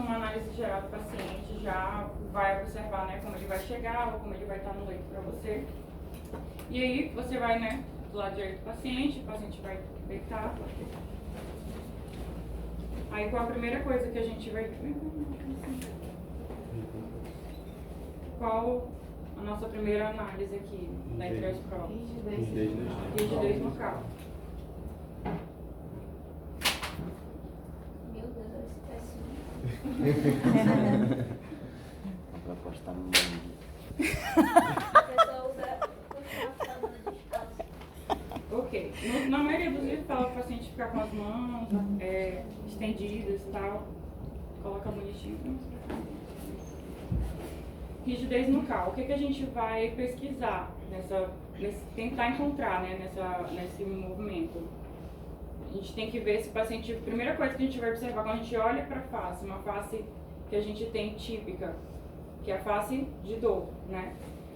uma análise geral do paciente, já vai observar, né, como ele vai chegar ou como ele vai estar no leito para você. E aí você vai, né, do lado direito do paciente, o paciente vai deitar. Aí qual a primeira coisa que a gente vai... Qual a nossa primeira análise aqui da Interoscop? Rigidez local. Meu Deus, esse péssimo. A proposta tá no meio. A pessoa usa o de descalço. Ok. Na maioria dos vídeos fala para o paciente ficar com as mãos estendidas e tal. Coloca bonitinho. Rigidez nucal. O que a gente vai pesquisar tentar encontrar, né, nesse movimento? A gente tem que ver se o paciente... A primeira coisa que a gente vai observar quando a gente olha para a face, uma face que a gente tem típica, que é a face de dor, né?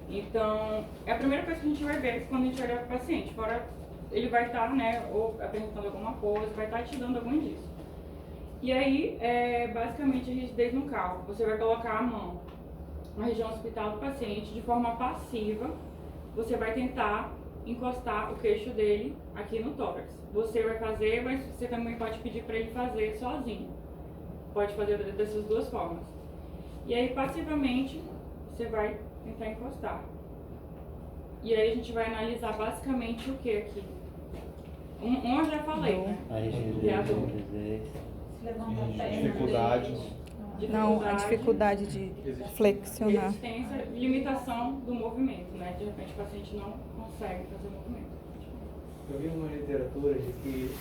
Então, é a primeira coisa que a gente vai ver quando a gente olha para o paciente. Fora ele vai estar, né, ou apresentando alguma coisa, vai estar te dando algum indício. E aí, basicamente, a rigidez nucal. Você vai colocar a mão na região hospital do paciente de forma passiva. Você vai tentar encostar o queixo dele aqui no tórax. Você vai fazer, mas você também pode pedir para ele fazer sozinho. Pode fazer dessas duas formas. E aí, passivamente, você vai tentar encostar. E aí a gente vai analisar basicamente o que aqui? Eu já falei, né? A rigidez, Que é a dor. Levanta a perna. Dificuldade. Não, a dificuldade de flexionar. Resistência, limitação do movimento, né? De repente o paciente não consegue fazer o movimento. Eu vi uma literatura de que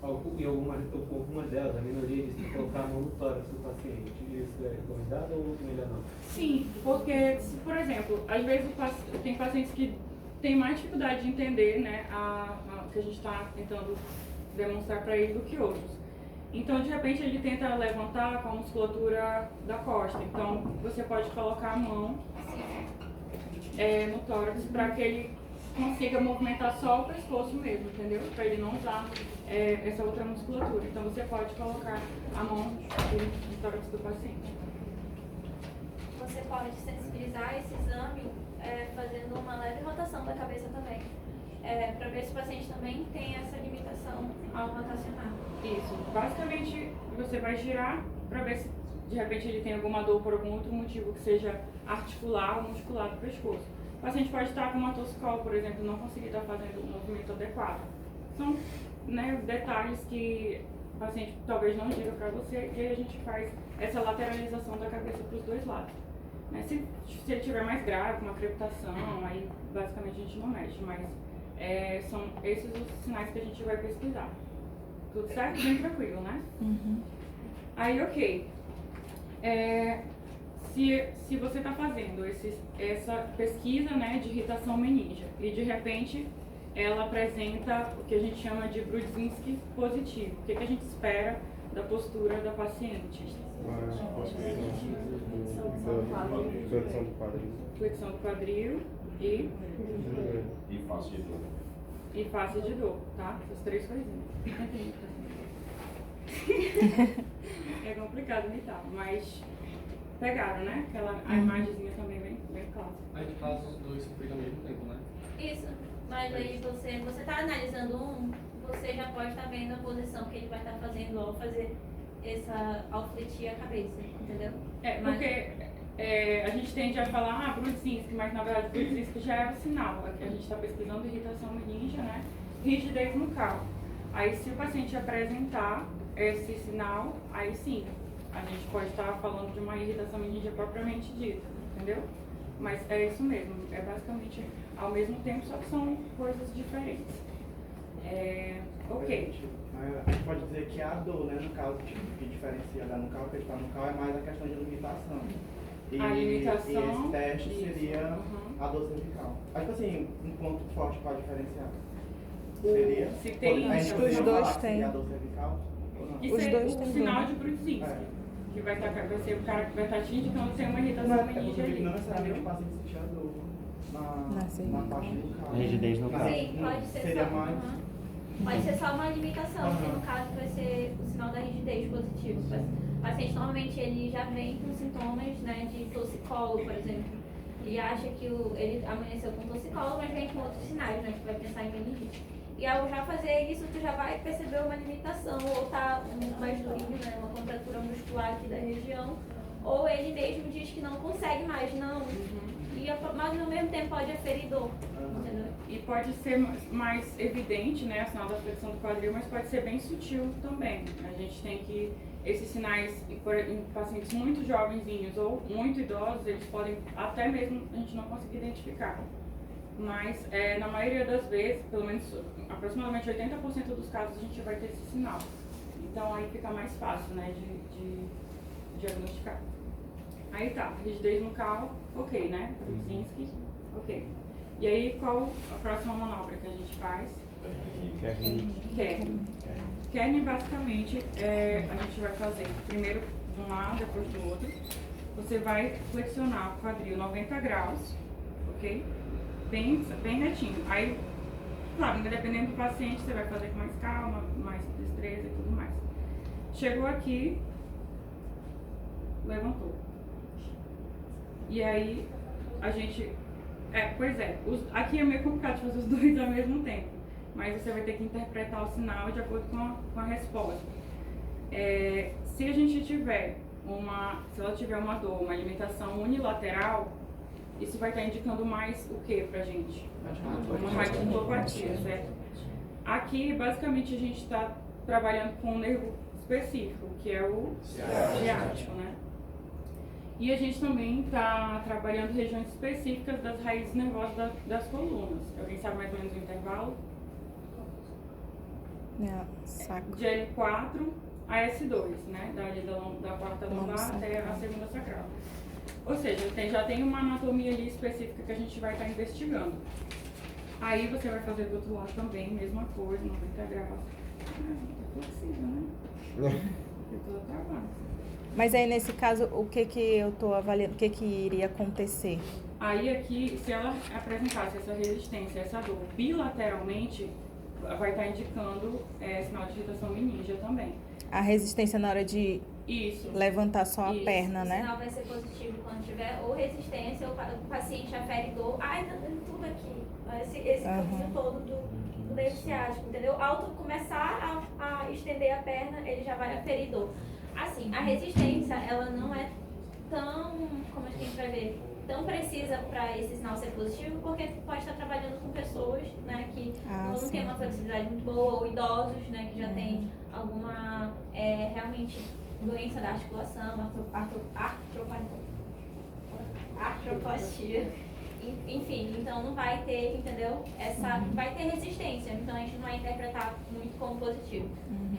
em algumas delas, a minoria diz que colocar a mão no tórax do paciente. Isso é recomendado ou melhor não? Sim, porque, por exemplo, às vezes tem pacientes que têm mais dificuldade de entender, né, o que a gente está tentando demonstrar para ele do que outros. Então, de repente, ele tenta levantar com a musculatura da costa. Então, você pode colocar a mão no tórax para que ele consiga movimentar só o pescoço mesmo, entendeu? Para ele não usar essa outra musculatura. Então, você pode colocar a mão no tórax do paciente. Você pode sensibilizar esse exame fazendo uma leve rotação da cabeça também. Para ver se o paciente também tem essa limitação ao rotacionar. Isso. Basicamente, você vai girar para ver se de repente ele tem alguma dor por algum outro motivo que seja articular ou muscular do pescoço. O paciente pode estar com uma tossicol, por exemplo, não conseguir estar fazendo o movimento adequado. São, né, detalhes que o paciente talvez não diga para você e aí a gente faz essa lateralização da cabeça para os dois lados. Né? Se ele tiver mais grave, uma crepitação, aí basicamente a gente não mexe, mas são esses os sinais que a gente vai pesquisar. Tudo certo? Bem tranquilo, né? Uhum. Aí, ok. Se você está fazendo essa pesquisa, né, de irritação meníngea e de repente ela apresenta o que a gente chama de Brudzinski positivo, o que a gente espera da postura da paciente? Flexão do quadril e face de dor. E face de dor, tá? Essas três coisinhas. É complicado imitar, mas pegaram, né? A imagenzinha também bem clássica. A gente faz os dois sempre ao mesmo tempo, né? Isso. Mas aí você tá analisando você já pode estar vendo a posição que ele vai estar fazendo ao fazer ao fletir a cabeça, entendeu? Porque a gente tende a falar, Brudzinski, mas na verdade Brudzinski já é o sinal. Aqui a gente está pesquisando irritação meníngea, né? Rigidez nucal. Aí se o paciente apresentar esse sinal, aí sim, a gente pode estar falando de uma irritação meníngea propriamente dita, entendeu? Mas é isso mesmo, é basicamente ao mesmo tempo, só que são coisas diferentes. Ok. A gente pode dizer que a dor, né, no caso, que diferencia da nucal, que está nucal, é mais a questão de limitação. A limitação, e esse teste isso. seria a dor cervical. Acho que assim, um ponto forte para diferenciar. Se tem, a gente os poderia dois falar têm. a dor cervical ou não? Isso Os é dois o têm sinal dor. de Brudzinski, que vai ser o cara que vai estar te indicando que tem uma irritação Não, meníngea ali, não necessariamente o entendeu? paciente sentir a dor na cervical. parte nucal. Rigidez nucal. Sim, pode ser Seria só. mais... Pode ser só uma limitação, que no caso vai ser o sinal da rigidez positivo. paciente normalmente ele já vem com sintomas, né, de toxicolo, por exemplo. Ele acha que ele amanheceu com toxicolo, mas vem com outros sinais, né, que vai pensar em meningite. E ao já fazer isso, tu já vai perceber uma limitação, ou tá mais durinho, né, uma contratura muscular aqui da região, ou ele mesmo diz que não consegue mais, não. Mas ao mesmo tempo pode aferir dor, entendeu? E pode ser mais evidente, né, o sinal da flexão do quadril, mas pode ser bem sutil também. A gente tem que, esses sinais em pacientes muito jovenzinhos ou muito idosos, eles podem até mesmo a gente não conseguir identificar. Mas na maioria das vezes, pelo menos aproximadamente 80% dos casos, a gente vai ter esse sinal. Então aí fica mais fácil, né, de diagnosticar. Aí tá, rigidez nucal, ok, né? Brudzinski, ok. E aí qual a próxima manobra que a gente faz? Kern. Kern basicamente a gente vai fazer primeiro de um lado, depois do outro. Você vai flexionar o quadril 90 graus, ok? Bem retinho. Aí, claro, dependendo do paciente, você vai fazer com mais calma, mais destreza e tudo mais. Chegou aqui, levantou. E aí, a gente... aqui é meio complicado fazer os dois ao mesmo tempo. Mas você vai ter que interpretar o sinal de acordo com a resposta. Se a gente tiver se ela tiver uma dor, uma limitação unilateral, isso vai estar indicando mais o que pra gente? Uma radiculopatia, certo? Aqui, basicamente, a gente está trabalhando com um nervo específico, que é o ciático, né? E a gente também está trabalhando regiões específicas das raízes nervosas das colunas. Alguém sabe mais ou menos o intervalo? Sacro. De L4 a S2, né? Da quarta lombar até a segunda sacral. Ou seja, já tem uma anatomia ali específica que a gente vai estar investigando. Aí você vai fazer do outro lado também, mesma coisa, 90 graus. É flexível, né? Eu tô travando. Mas aí, nesse caso, o que eu tô avaliando, o que iria acontecer? Aí aqui, se ela apresentasse essa resistência, essa dor bilateralmente, vai estar indicando sinal de irritação meningia também. A resistência na hora de Isso. levantar só a Isso. perna, O né? sinal vai ser positivo quando tiver ou resistência, ou o paciente afere dor. Ai, tá dando tudo aqui. Esse caminho todo do nervo ciático, entendeu? Ao começar a estender a perna, ele já vai aferir dor. Assim, a resistência, ela não é tão, como a gente vai ver, tão precisa para esse sinal ser positivo, porque pode estar trabalhando com pessoas, né, que não sim. têm uma flexibilidade muito boa, ou idosos, né, que já têm alguma, realmente, doença da articulação, artroplastia, enfim, então não vai ter, entendeu? Vai ter resistência, então a gente não vai interpretar muito como positivo,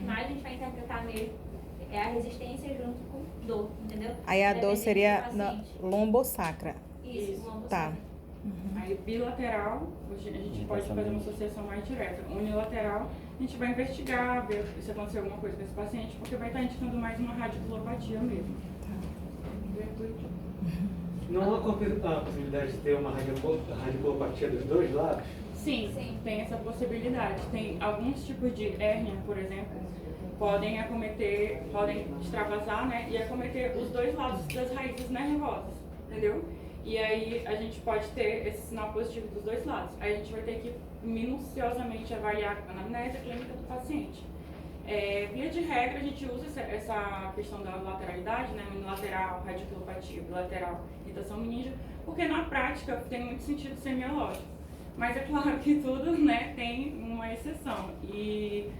mas a gente vai interpretar mesmo a resistência junto com dor, entendeu? Aí a dor Dependendo seria do na paciente. lombosacra. Isso, Tá. Aí bilateral, a gente pode fazer uma associação mais direta. Unilateral, a gente vai investigar, ver se aconteceu alguma coisa com esse paciente, porque vai estar indicando mais uma radiculopatia mesmo. Não há a possibilidade de ter uma radiculopatia dos dois lados? Sim, tem essa possibilidade. Tem alguns tipos de hérnia, por exemplo, podem extravasar, né, e acometer os dois lados das raízes nervosas, entendeu? E aí a gente pode ter esse sinal positivo dos dois lados. Aí a gente vai ter que minuciosamente avaliar a anamnese clínica do paciente. Via de regra, a gente usa essa questão da lateralidade, né, unilateral, radiculopatia, bilateral, irritação meningia, porque na prática tem muito sentido semiológico. Mas é claro que tudo, né, tem uma exceção. E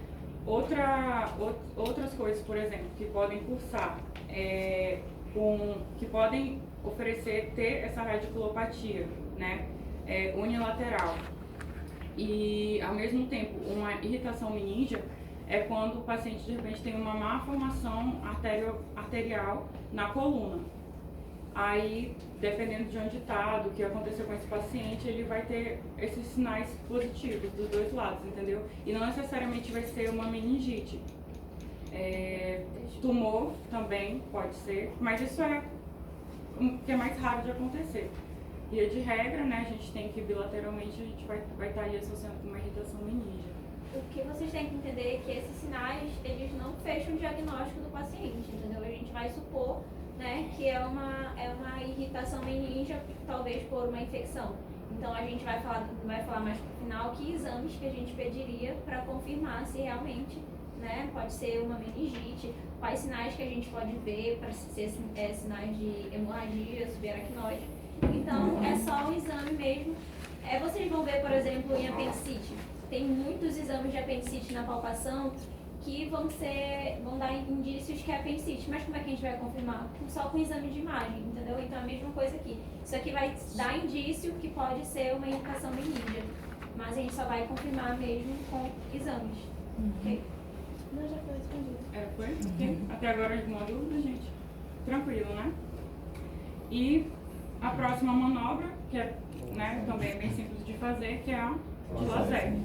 outras coisas, por exemplo, que podem cursar, que podem ter essa radiculopatia, né, unilateral, e ao mesmo tempo uma irritação meningia, é quando o paciente de repente tem uma má formação arterial na coluna. Aí, dependendo de onde está, do que aconteceu com esse paciente, ele vai ter esses sinais positivos dos dois lados, entendeu? E não necessariamente vai ser uma meningite. Tumor também pode ser, mas isso é o que é mais raro de acontecer. E de regra, né, a gente tem que bilateralmente, a gente vai estar aí associando com uma irritação meningia. o que vocês têm que entender é que esses sinais, eles não fecham o diagnóstico do paciente, entendeu? A gente vai supor, né, que é uma irritação meníngea, talvez por uma infecção. Então a gente vai falar mais pro final que exames que a gente pediria para confirmar se realmente, né, pode ser uma meningite, quais sinais que a gente pode ver para ser sinais de hemorragia, subaracnoide. Então é só um exame mesmo. Vocês vão ver, por exemplo, em apendicite. Tem muitos exames de apendicite na palpação que vão dar indícios que é apendicite. Mas como é que a gente vai confirmar? Só com exame de imagem, entendeu? Então é a mesma coisa aqui. Isso aqui vai dar indício que pode ser uma irritação meníngea. Mas a gente só vai confirmar mesmo com exames. Ok? Não, já foi respondido. Foi? Ok. Até agora alguma dúvida, gente? Tranquilo, né? E a próxima manobra, que é, né, também é bem simples de fazer, que é a de Lazegue.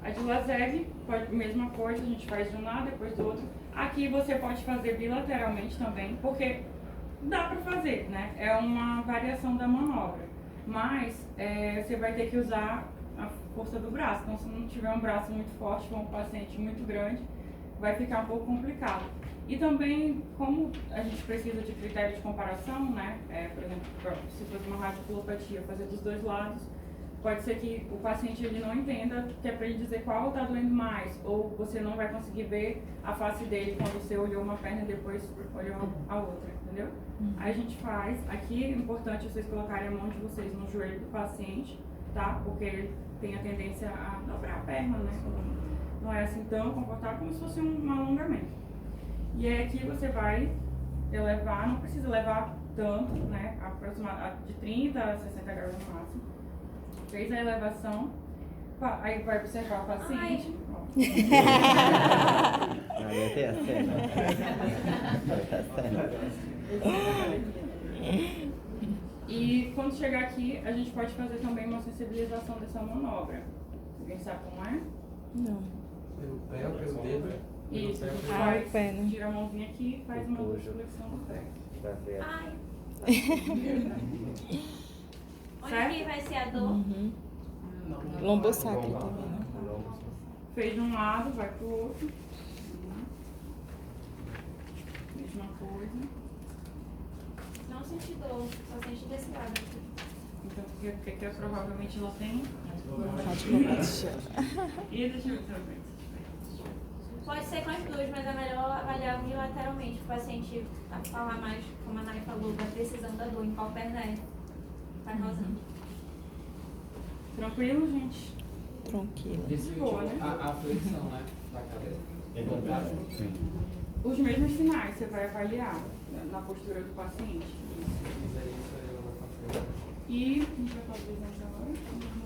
A de Lazegue, mesma coisa, a gente faz de um lado, depois do outro. Aqui você pode fazer bilateralmente também, porque dá para fazer, né? É uma variação da manobra. Mas você vai ter que usar a força do braço. Então, se não tiver um braço muito forte, for um paciente muito grande, vai ficar um pouco complicado. E também, como a gente precisa de critério de comparação, né? Por exemplo, se fosse uma radiculopatia, fazer dos dois lados, pode ser que o paciente ele não entenda que é para ele dizer qual está doendo mais, ou você não vai conseguir ver a face dele quando você olhou uma perna e depois olhou a outra, entendeu? Aí a gente faz, aqui é importante vocês colocarem a mão de vocês no joelho do paciente, tá? Porque ele tem a tendência a dobrar a perna, né? Não é assim tão confortável como se fosse um alongamento. E aí aqui você vai elevar, não precisa levar tanto, né? Aproximadamente de 30 a 60 graus no máximo. Fez a elevação, aí vai observar o paciente. Aí tem a cena. E quando chegar aqui, a gente pode fazer também uma sensibilização dessa manobra. Alguém sabe como é? Não. Pelo pé, pelo dedo. Isso, a gente Ah, o pé, né? tira a mãozinha aqui e faz uma flexão do pé. Pra ver. Ai, onde Certo? que vai ser a dor? Uhum. Lombo sacro também, né? Fez de um lado, vai pro outro. Mesma coisa. Não senti dor, só senti desse lado aqui. Então, porque que provavelmente não tem. Radiculopatia. E deixa eu ver também. Pode ser com as duas, mas é melhor avaliar unilateralmente o paciente a falar mais, como a Nai falou, da precisão da dor, em qual perna tá causando. Tranquilo, gente? Tranquilo. Boa, né? A flexão, né? Da cabeça. Sim. Os mesmos sinais você vai avaliar na postura do paciente. Mas aí isso aí eu vou fazer. E a gente vai fazer isso agora.